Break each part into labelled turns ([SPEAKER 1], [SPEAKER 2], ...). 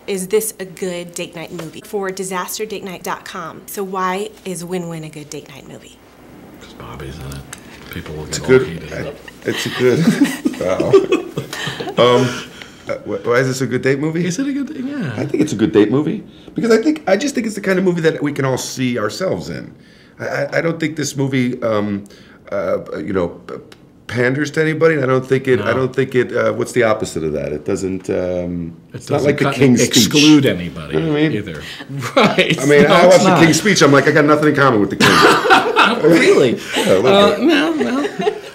[SPEAKER 1] is this a good date night movie? For DisasterDateNight.com. So why is Win-Win a good date night movie?
[SPEAKER 2] Because Bobby's in it. People will get all
[SPEAKER 3] good.
[SPEAKER 2] heated.
[SPEAKER 3] It's a good. Why is this a good date movie?
[SPEAKER 2] Is it a good date? Yeah.
[SPEAKER 3] I think it's a good date movie because I just think it's the kind of movie that we can all see ourselves in. I don't think this movie, panders to anybody. And I don't think it. No. I don't think it. What's the opposite of that? It doesn't. It's not like the King's Speech.
[SPEAKER 2] Exclude anybody.
[SPEAKER 3] You know what I mean?
[SPEAKER 2] Either. Right.
[SPEAKER 3] I mean, I watched the King's Speech. I'm like, I got nothing in common with the King.
[SPEAKER 2] Really?
[SPEAKER 3] Yeah,
[SPEAKER 2] no.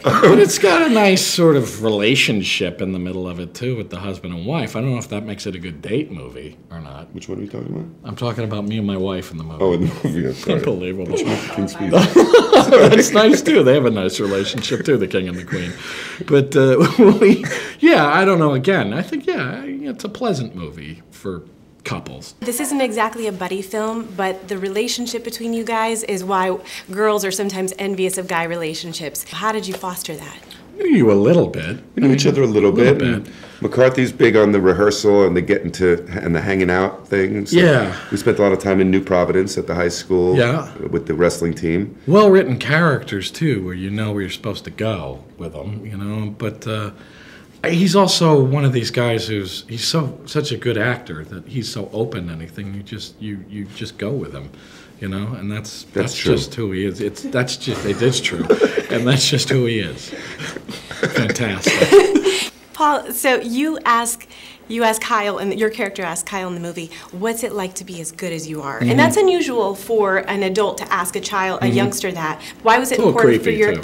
[SPEAKER 2] But it's got a nice sort of relationship in the middle of it too with the husband and wife. I don't know if that makes it a good date movie or not.
[SPEAKER 3] Which one are you talking about?
[SPEAKER 2] I'm talking about me and my wife in the movie.
[SPEAKER 3] Oh, in the movie. Yeah, sorry.
[SPEAKER 2] Unbelievable.
[SPEAKER 3] King's Speech.
[SPEAKER 2] That's nice too. They have a nice relationship too, the king and the queen. But I don't know. Again, I think it's a pleasant movie for couples.
[SPEAKER 1] This isn't exactly a buddy film, but the relationship between you guys is why girls are sometimes envious of guy relationships. How did you foster that?
[SPEAKER 2] We knew you a little bit.
[SPEAKER 3] We knew each other a little bit. McCarthy's big on the rehearsal and the the hanging out things.
[SPEAKER 2] Yeah.
[SPEAKER 3] We spent a lot of time in New Providence at the high school.
[SPEAKER 2] Yeah.
[SPEAKER 3] With the wrestling team.
[SPEAKER 2] Well-written characters too, where you know where you're supposed to go with them. But he's also one of these guys he's such a good actor that he's so open to anything. You just go with him, and that's
[SPEAKER 3] true.
[SPEAKER 2] Just who he is. It is true, and that's just who he is. Fantastic.
[SPEAKER 1] Paul, so you ask Kyle, and your character asks Kyle in the movie, what's it like to be as good as you are? Mm-hmm. And that's unusual for an adult to ask a youngster that. Why was it important for your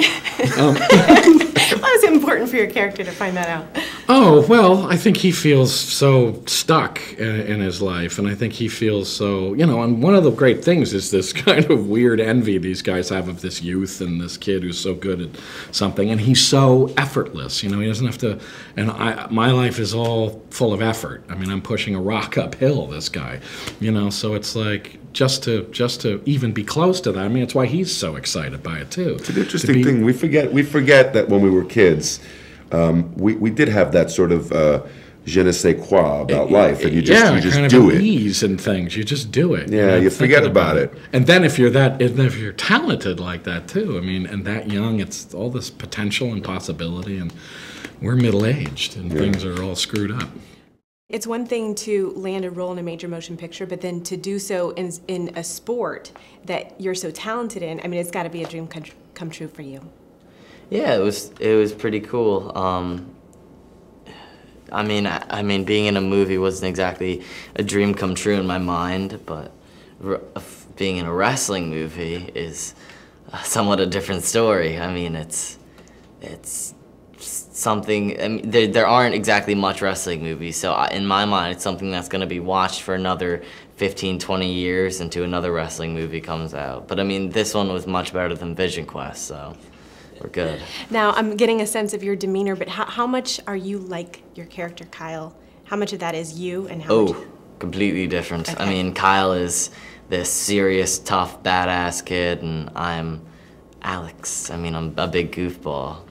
[SPEAKER 1] Why was it important for your character to find that out?
[SPEAKER 2] Oh, well, I think he feels so stuck in his life, and I think he feels so, and one of the great things is this kind of weird envy these guys have of this youth and this kid who's so good at something, and he's so effortless, he doesn't have to, and my life is all full of effort. I mean, I'm pushing a rock uphill, this guy, so it's like, just to even be close to that. I mean, it's why he's so excited by it too.
[SPEAKER 3] It's an interesting thing. We forget that when we were kids, we did have that sort of je ne sais quoi about life, and you just
[SPEAKER 2] kind of
[SPEAKER 3] do it.
[SPEAKER 2] Ease and things. You just do it.
[SPEAKER 3] Yeah, you forget about it.
[SPEAKER 2] And then if you're talented like that too, I mean, and that young, it's all this potential and possibility, and we're middle-aged, and things are all screwed up.
[SPEAKER 1] It's one thing to land a role in a major motion picture, but then to do so in a sport that you're so talented in, I mean, it's got to be a dream come true for you.
[SPEAKER 4] Yeah, it was pretty cool. I mean, being in a movie wasn't exactly a dream come true in my mind, but being in a wrestling movie is somewhat a different story. I mean, it's something. I mean, there aren't exactly much wrestling movies, so in my mind, it's something that's going to be watched for another 15, 20 years until another wrestling movie comes out. But I mean, this one was much better than Vision Quest, so we're good.
[SPEAKER 1] Now, I'm getting a sense of your demeanor, but how much are you like your character, Kyle? How much of that is you, and how much?
[SPEAKER 4] Completely different.
[SPEAKER 1] Okay.
[SPEAKER 4] I mean, Kyle is this serious, tough, badass kid, and I'm Alex. I mean, I'm a big goofball.